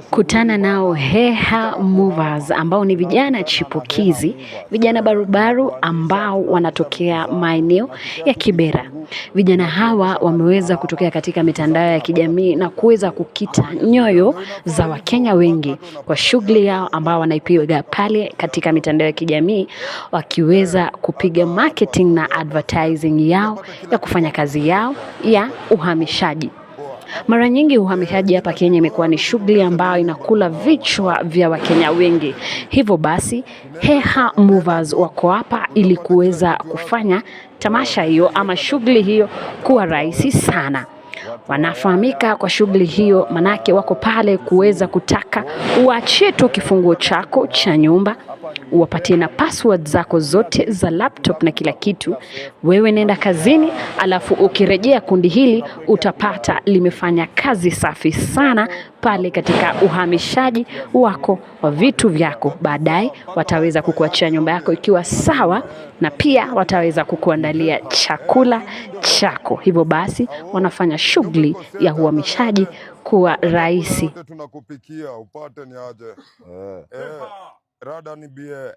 Kutana nao Heha Movers ambao ni vijana chipukizi, vijana barubaru ambao wanatokea maeneo ya Kibera. Vijana hawa wameweza kutokea katika mitandao ya kijamii na kuweza kukita nyoyo za Wakenya wengi kwa shughuli yao ambao wanaipiga pale katika mitandao ya kijamii, wakiweza kupiga marketing na advertising yao ya kufanya kazi yao ya uhamishaji. Mara nyingi uhamishaji hapa Kenya imekuwa ni shughuli ambayo inakula vichwa vya Wakenya wengi. Hivyo basi Heha Movers wako hapa ili kuweza kufanya tamasha hiyo ama shughuli hiyo kuwa rahisi sana. Wanafahamika kwa shughuli hiyo manake wako pale kuweza kutaka uachie tu kifunguo chako cha nyumba, uwapatie na password zako zote za laptop na kila kitu. Wewe nenda kazini, alafu ukirejea kundi hili utapata limefanya kazi safi sana pale katika uhamishaji wako wa vitu vyako. Baadaye wataweza kukuachia nyumba yako ikiwa sawa, na pia wataweza kukuandalia chakula chako. Hivyo basi wanafanya shughuli ya uhamishaji kuwa rahisi. Tunakupikia upate ni aje. Rada ni bie.